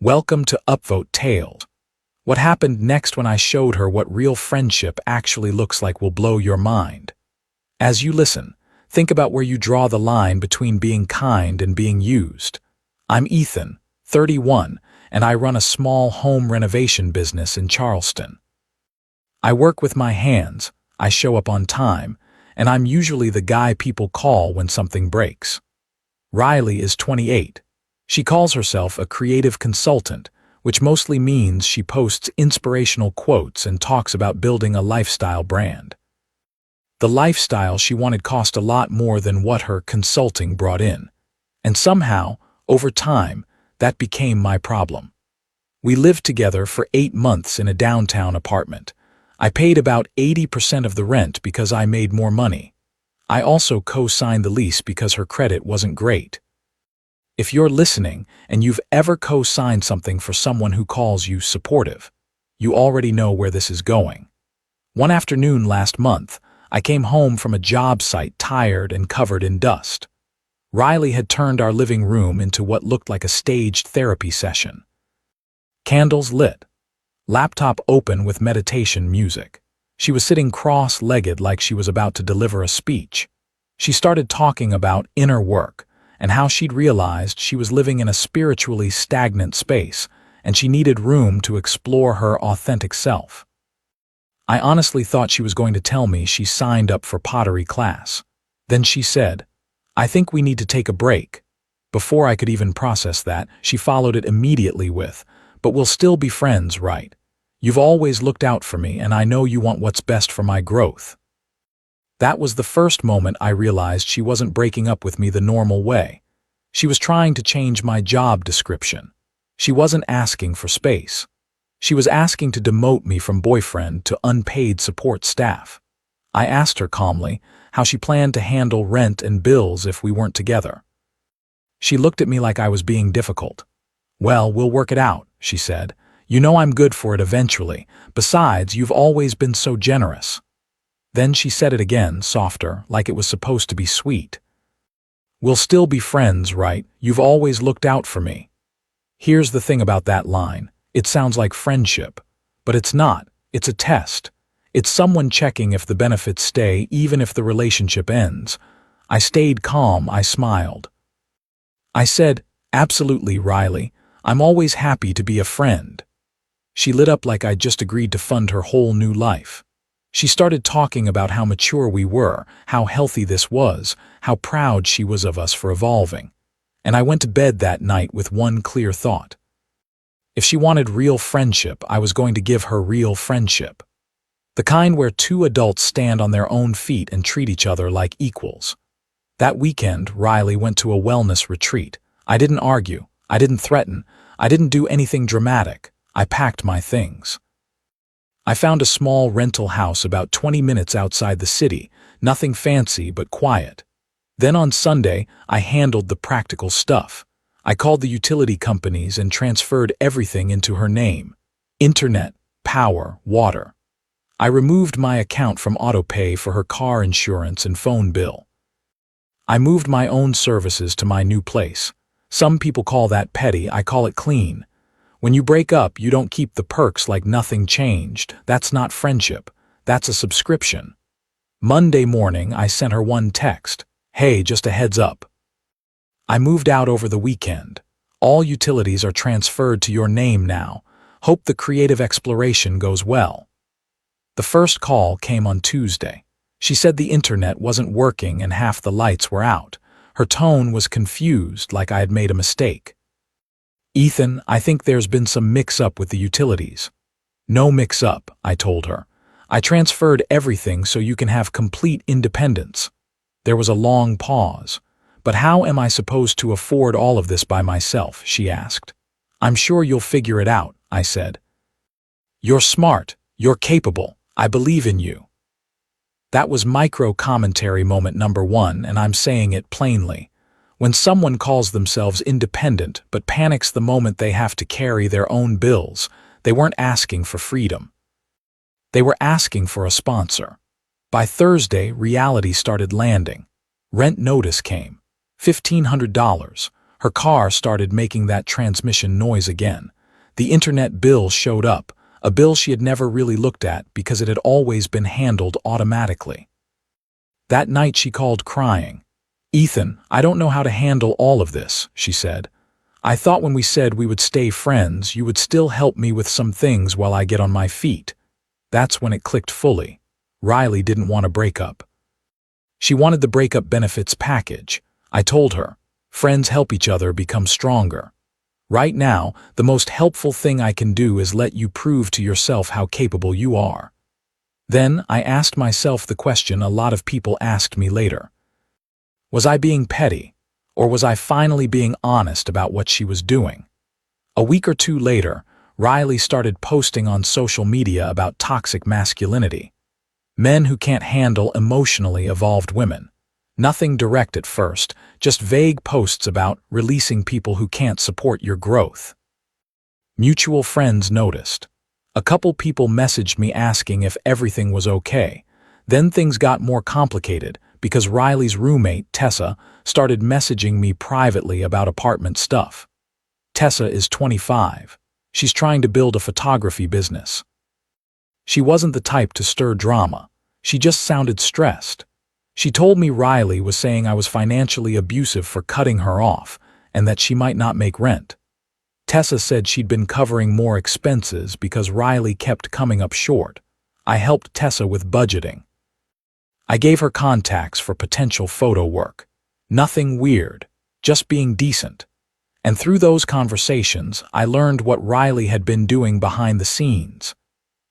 Welcome to Upvote Tailed. What happened next when I showed her what real friendship actually looks like will blow your mind. As you listen, think about where you draw the line between being kind and being used. I'm Ethan, 31, and I run a small home renovation business in Charleston. I work with my hands, I show up on time, and I'm usually the guy people call when something breaks. Riley is 28. She calls herself a creative consultant, which mostly means she posts inspirational quotes and talks about building a lifestyle brand. The lifestyle she wanted cost a lot more than what her consulting brought in. And somehow, over time, that became my problem. We lived together for 8 months in a downtown apartment. I paid about 80% of the rent because I made more money. I also co-signed the lease because her credit wasn't great. If you're listening and you've ever co-signed something for someone who calls you supportive, you already know where this is going. One afternoon last month, I came home from a job site tired and covered in dust. Riley had turned our living room into what looked like a staged therapy session. Candles lit. Laptop open with meditation music. She was sitting cross-legged like she was about to deliver a speech. She started talking about inner work and how she'd realized she was living in a spiritually stagnant space and she needed room to explore her authentic self. I honestly thought she was going to tell me she signed up for pottery class. Then she said, "I think we need to take a break." Before I could even process that, she followed it immediately with, "But we'll still be friends, right? You've always looked out for me and I know you want what's best for my growth." That was the first moment I realized she wasn't breaking up with me the normal way. She was trying to change my job description. She wasn't asking for space. She was asking to demote me from boyfriend to unpaid support staff. I asked her calmly how she planned to handle rent and bills if we weren't together. She looked at me like I was being difficult. "Well, we'll work it out," she said. "You know I'm good for it eventually. Besides, you've always been so generous." Then she said it again, softer, like it was supposed to be sweet. "We'll still be friends, right? You've always looked out for me." Here's the thing about that line. It sounds like friendship, but it's not. It's a test. It's someone checking if the benefits stay even if the relationship ends. I stayed calm, I smiled. I said, "Absolutely, Riley. I'm always happy to be a friend." She lit up like I'd just agreed to fund her whole new life. She started talking about how mature we were, how healthy this was, how proud she was of us for evolving. And I went to bed that night with one clear thought. If she wanted real friendship, I was going to give her real friendship. The kind where two adults stand on their own feet and treat each other like equals. That weekend, Riley went to a wellness retreat. I didn't argue. I didn't threaten. I didn't do anything dramatic. I packed my things. I found a small rental house about 20 minutes outside the city, nothing fancy but quiet. Then on Sunday, I handled the practical stuff. I called the utility companies and transferred everything into her name. Internet, power, water. I removed my account from autopay for her car insurance and phone bill. I moved my own services to my new place. Some people call that petty, I call it clean. When you break up, you don't keep the perks like nothing changed. That's not friendship. That's a subscription. Monday morning, I sent her one text. "Hey, just a heads up. I moved out over the weekend. All utilities are transferred to your name now. Hope the creative exploration goes well." The first call came on Tuesday. She said the internet wasn't working and half the lights were out. Her tone was confused, like I had made a mistake. "Ethan, I think there's been some mix-up with the utilities." "No mix-up," I told her. "I transferred everything so you can have complete independence." There was a long pause. "But how am I supposed to afford all of this by myself?" she asked. "I'm sure you'll figure it out," I said. "You're smart. You're capable. I believe in you." That was micro-commentary moment number 1, and I'm saying it plainly. When someone calls themselves independent but panics the moment they have to carry their own bills, they weren't asking for freedom. They were asking for a sponsor. By Thursday, reality started landing. Rent notice came. $1,500. Her car started making that transmission noise again. The internet bill showed up, a bill she had never really looked at because it had always been handled automatically. That night she called crying. "Ethan, I don't know how to handle all of this," she said. "I thought when we said we would stay friends, you would still help me with some things while I get on my feet." That's when it clicked fully. Riley didn't want a breakup. She wanted the breakup benefits package. I told her, friends help each other become stronger. Right now, the most helpful thing I can do is let you prove to yourself how capable you are. Then I asked myself the question a lot of people asked me later. Was I being petty, or was I finally being honest about what she was doing? A week or two later, Riley started posting on social media about toxic masculinity. Men who can't handle emotionally evolved women. Nothing direct at first, just vague posts about releasing people who can't support your growth. Mutual friends noticed. A couple people messaged me asking if everything was okay. Then things got more complicated because Riley's roommate, Tessa, started messaging me privately about apartment stuff. Tessa is 25. She's trying to build a photography business. She wasn't the type to stir drama. She just sounded stressed. She told me Riley was saying I was financially abusive for cutting her off and that she might not make rent. Tessa said she'd been covering more expenses because Riley kept coming up short. I helped Tessa with budgeting. I gave her contacts for potential photo work. Nothing weird, just being decent. And through those conversations, I learned what Riley had been doing behind the scenes.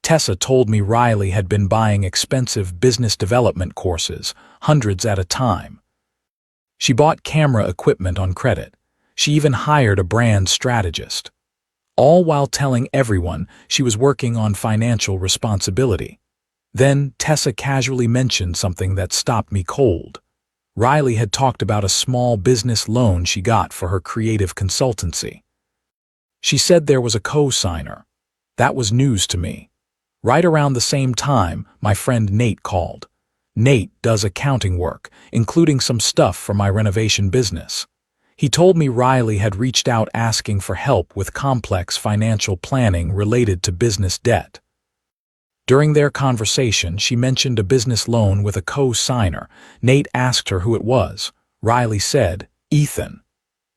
Tessa told me Riley had been buying expensive business development courses, hundreds at a time. She bought camera equipment on credit. She even hired a brand strategist. All while telling everyone she was working on financial responsibility. Then Tessa casually mentioned something that stopped me cold. Riley had talked about a small business loan she got for her creative consultancy. She said there was a co-signer. That was news to me. Right around the same time, my friend Nate called. Nate does accounting work, including some stuff for my renovation business. He told me Riley had reached out asking for help with complex financial planning related to business debt. During their conversation, she mentioned a business loan with a co-signer. Nate asked her who it was. Riley said, "Ethan."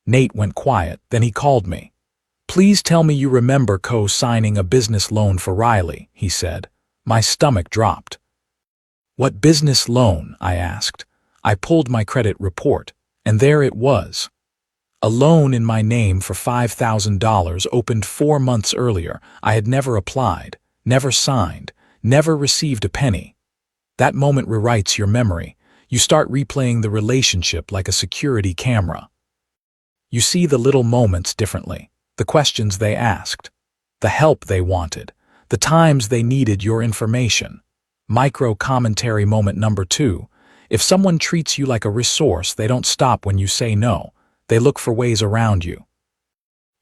Nate went quiet, then he called me. "Please tell me you remember co-signing a business loan for Riley," he said. My stomach dropped. "What business loan?" I asked. I pulled my credit report, and there it was. A loan in my name for $5,000 opened 4 months earlier. I had never applied, never signed, never received a penny. That moment rewrites your memory. You start replaying the relationship like a security camera. You see the little moments differently. The questions they asked, the help they wanted, the times they needed your information. Micro-commentary moment number 2. If someone treats you like a resource, they don't stop when you say no. They look for ways around you.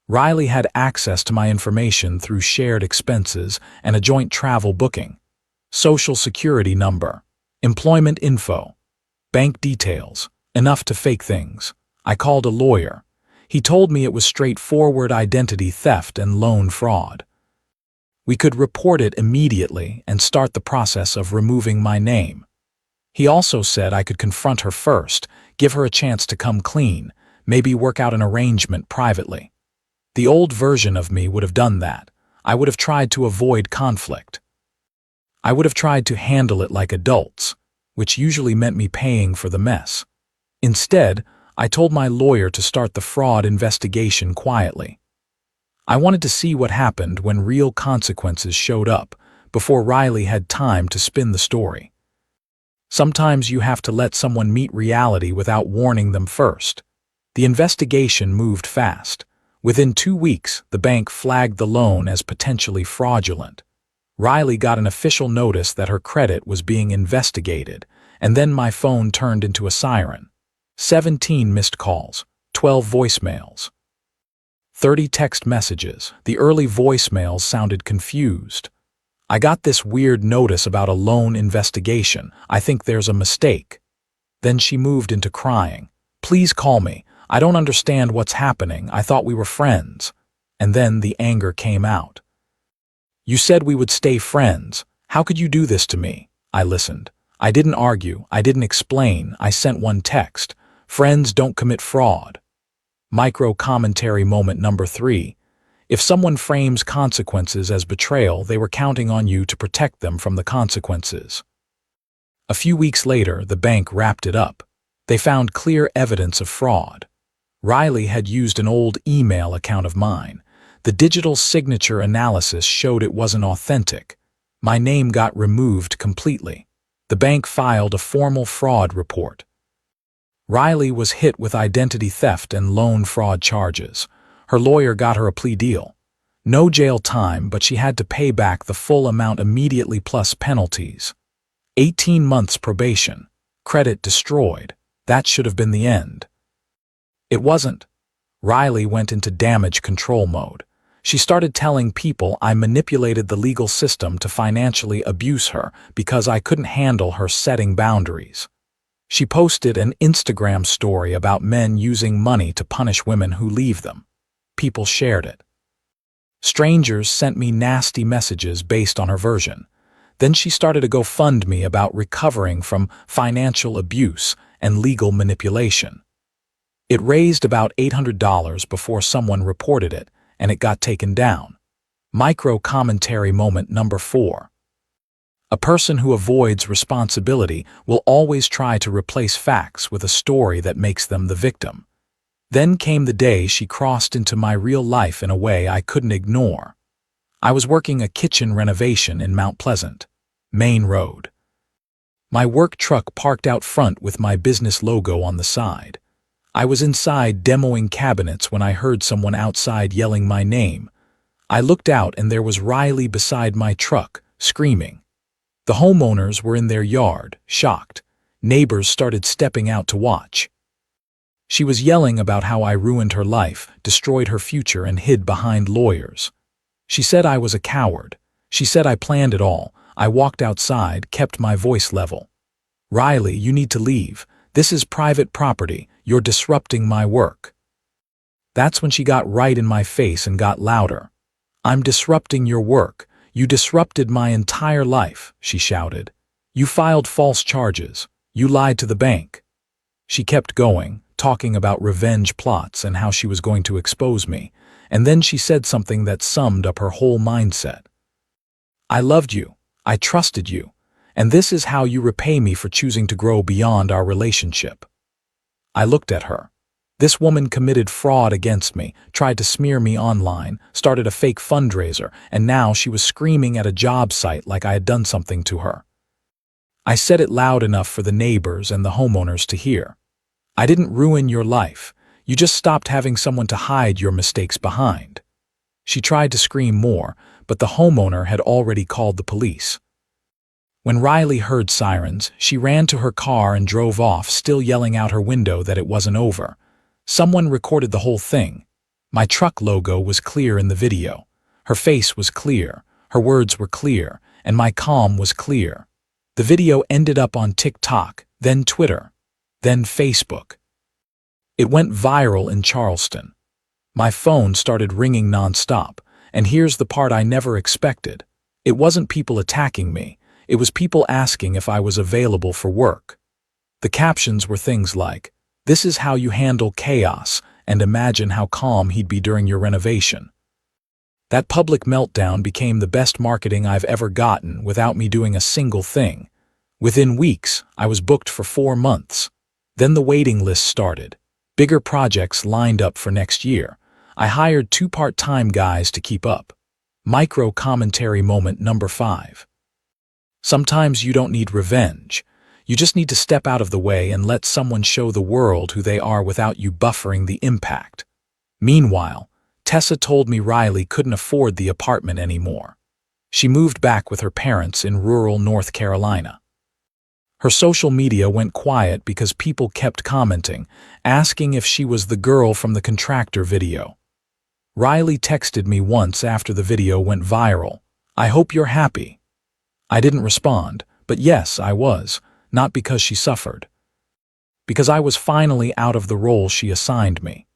Riley had access to my information through shared expenses and a joint travel booking. Social security number, employment info, bank details, enough to fake things. I called a lawyer. He told me it was straightforward identity theft and loan fraud. We could report it immediately and start the process of removing my name. He also said I could confront her first, give her a chance to come clean, maybe work out an arrangement privately. The old version of me would have done that. I would have tried to avoid conflict. I would have tried to handle it like adults, which usually meant me paying for the mess. Instead, I told my lawyer to start the fraud investigation quietly. I wanted to see what happened when real consequences showed up, before Riley had time to spin the story. Sometimes you have to let someone meet reality without warning them first. The investigation moved fast. Within 2 weeks, the bank flagged the loan as potentially fraudulent. Riley got an official notice that her credit was being investigated, and then my phone turned into a siren. 17 missed calls, 12 voicemails, 30 text messages. The early voicemails sounded confused. "I got this weird notice about a loan investigation. I think there's a mistake." Then she moved into crying. "Please call me. I don't understand what's happening. I thought we were friends. And then the anger came out. You said we would stay friends. How could you do this to me? I listened. I didn't argue. I didn't explain. I sent one text. Friends don't commit fraud. Micro commentary moment number 3. If someone frames consequences as betrayal, they were counting on you to protect them from the consequences. A few weeks later, the bank wrapped it up. They found clear evidence of fraud. Riley had used an old email account of mine. The digital signature analysis showed it wasn't authentic. My name got removed completely. The bank filed a formal fraud report. Riley was hit with identity theft and loan fraud charges. Her lawyer got her a plea deal. No jail time, but she had to pay back the full amount immediately plus penalties. 18 months probation. Credit destroyed. That should have been the end. It wasn't. Riley went into damage control mode. She started telling people I manipulated the legal system to financially abuse her because I couldn't handle her setting boundaries. She posted an Instagram story about men using money to punish women who leave them. People shared it. Strangers sent me nasty messages based on her version. Then she started a GoFundMe about recovering from financial abuse and legal manipulation. It raised about $800 before someone reported it, and it got taken down. Micro commentary moment number 4. A person who avoids responsibility will always try to replace facts with a story that makes them the victim. Then came the day she crossed into my real life in a way I couldn't ignore. I was working a kitchen renovation in Mount Pleasant, Main Road. My work truck parked out front with my business logo on the side. I was inside demoing cabinets when I heard someone outside yelling my name. I looked out and there was Riley beside my truck, screaming. The homeowners were in their yard, shocked. Neighbors started stepping out to watch. She was yelling about how I ruined her life, destroyed her future, and hid behind lawyers. She said I was a coward. She said I planned it all. I walked outside, kept my voice level. Riley, you need to leave. This is private property. You're disrupting my work. That's when she got right in my face and got louder. I'm disrupting your work. You disrupted my entire life, she shouted. You filed false charges. You lied to the bank. She kept going, talking about revenge plots and how she was going to expose me, and then she said something that summed up her whole mindset. I loved you. I trusted you. And this is how you repay me for choosing to grow beyond our relationship. I looked at her. This woman committed fraud against me, tried to smear me online, started a fake fundraiser, and now she was screaming at a job site like I had done something to her. I said it loud enough for the neighbors and the homeowners to hear. I didn't ruin your life. You just stopped having someone to hide your mistakes behind. She tried to scream more, but the homeowner had already called the police. When Riley heard sirens, she ran to her car and drove off, still yelling out her window that it wasn't over. Someone recorded the whole thing. My truck logo was clear in the video. Her face was clear, her words were clear, and my calm was clear. The video ended up on TikTok, then Twitter, then Facebook. It went viral in Charleston. My phone started ringing nonstop, and here's the part I never expected. It wasn't people attacking me. It was people asking if I was available for work. The captions were things like, "This is how you handle chaos, and imagine how calm he'd be during your renovation." That public meltdown became the best marketing I've ever gotten without me doing a single thing. Within weeks, I was booked for 4 months. Then the waiting list started. Bigger projects lined up for next year. I hired 2 part-time guys to keep up. Micro commentary moment number 5. Sometimes you don't need revenge. You just need to step out of the way and let someone show the world who they are without you buffering the impact. Meanwhile, Tessa told me Riley couldn't afford the apartment anymore. She moved back with her parents in rural North Carolina. Her social media went quiet because people kept commenting, asking if she was the girl from the contractor video. Riley texted me once after the video went viral, "I hope you're happy." I didn't respond, but yes, I was, not because she suffered. because I was finally out of the role she assigned me.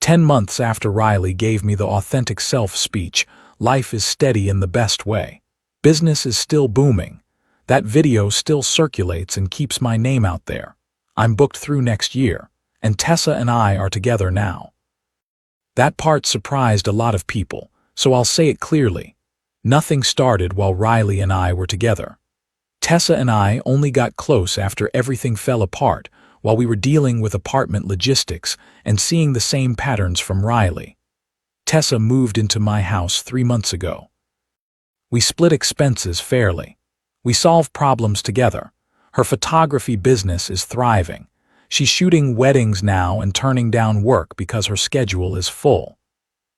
10 months after Riley gave me the authentic self speech, life is steady in the best way. Business is still booming. That video still circulates and keeps my name out there. I'm booked through next year, and Tessa and I are together now. That part surprised a lot of people, so I'll say it clearly. Nothing started while Riley and I were together. Tessa and I only got close after everything fell apart, while we were dealing with apartment logistics and seeing the same patterns from Riley. Tessa moved into my house 3 months ago. We split expenses fairly. We solve problems together. Her photography business is thriving. She's shooting weddings now and turning down work because her schedule is full.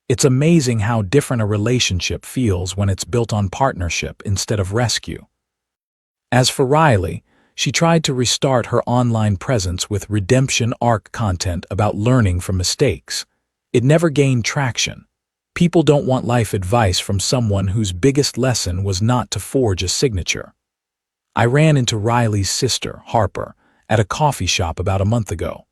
It's amazing how different a relationship feels when it's built on partnership instead of rescue. As for Riley, she tried to restart her online presence with redemption arc content about learning from mistakes. It never gained traction. People don't want life advice from someone whose biggest lesson was not to forge a signature. I ran into Riley's sister, Harper, at a coffee shop about a month ago.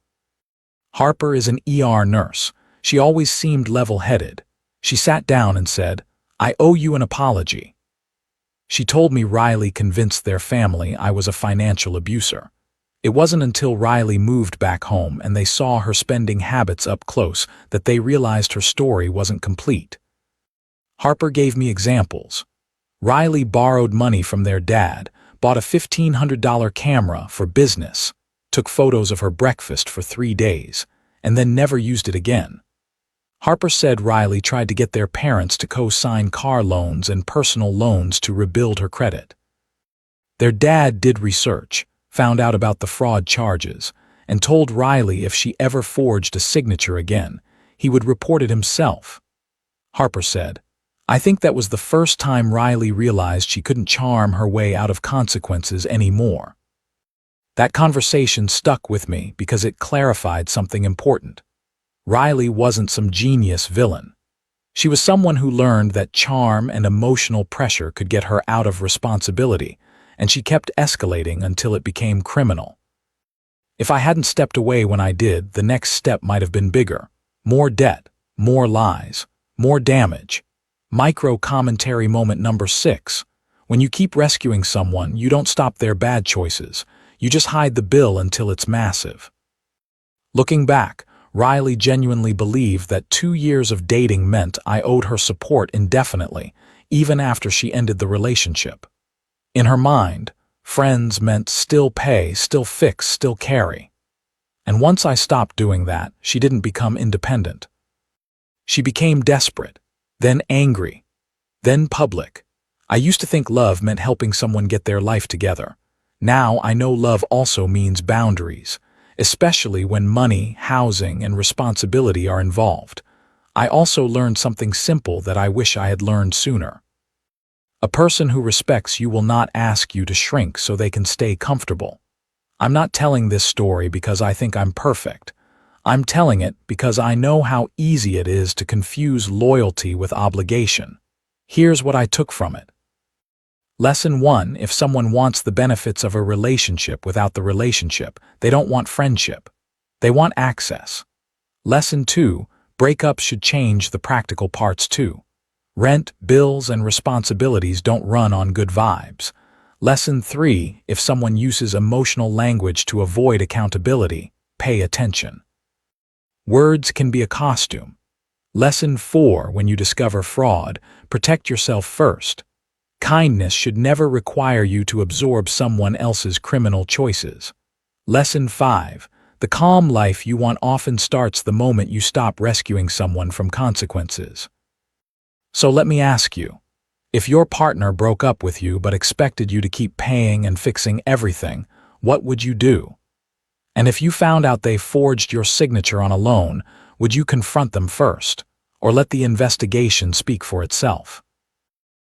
Harper is an ER nurse. She always seemed level-headed. She sat down and said, "I owe you an apology." She told me Riley convinced their family I was a financial abuser. It wasn't until Riley moved back home and they saw her spending habits up close that they realized her story wasn't complete. Harper gave me examples. Riley borrowed money from their dad, bought a $1,500 camera for business, took photos of her breakfast for 3 days, and then never used it again. Harper said Riley tried to get their parents to co-sign car loans and personal loans to rebuild her credit. Their dad did research, found out about the fraud charges, and told Riley if she ever forged a signature again, he would report it himself. Harper said, "I think that was the first time Riley realized she couldn't charm her way out of consequences anymore." That conversation stuck with me because it clarified something important. Riley wasn't some genius villain. She was someone who learned that charm and emotional pressure could get her out of responsibility, and she kept escalating until it became criminal. If I hadn't stepped away when I did, the next step might have been bigger. More debt, more lies, more damage. Micro-commentary moment number 6. When you keep rescuing someone, you don't stop their bad choices. You just hide the bill until it's massive. Looking back, Riley genuinely believed that 2 years of dating meant I owed her support indefinitely, even after she ended the relationship. In her mind, friends meant still pay, still fix, still carry. And once I stopped doing that, she didn't become independent. She became desperate, then angry, then public. I used to think love meant helping someone get their life together. Now I know love also means boundaries, especially when money, housing, and responsibility are involved. I also learned something simple that I wish I had learned sooner. A person who respects you will not ask you to shrink so they can stay comfortable. I'm not telling this story because I think I'm perfect. I'm telling it because I know how easy it is to confuse loyalty with obligation. Here's what I took from it. Lesson 1: if someone wants the benefits of a relationship without the relationship, they don't want friendship. They want access. Lesson 2: breakups should change the practical parts too. Rent, bills, and responsibilities don't run on good vibes. Lesson 3: if someone uses emotional language to avoid accountability, pay attention. Words can be a costume. Lesson 4: when you discover fraud, protect yourself first. Kindness should never require you to absorb someone else's criminal choices. Lesson 5: the calm life you want often starts the moment you stop rescuing someone from consequences. So let me ask you, if your partner broke up with you but expected you to keep paying and fixing everything, what would you do? And if you found out they forged your signature on a loan, would you confront them first, or let the investigation speak for itself?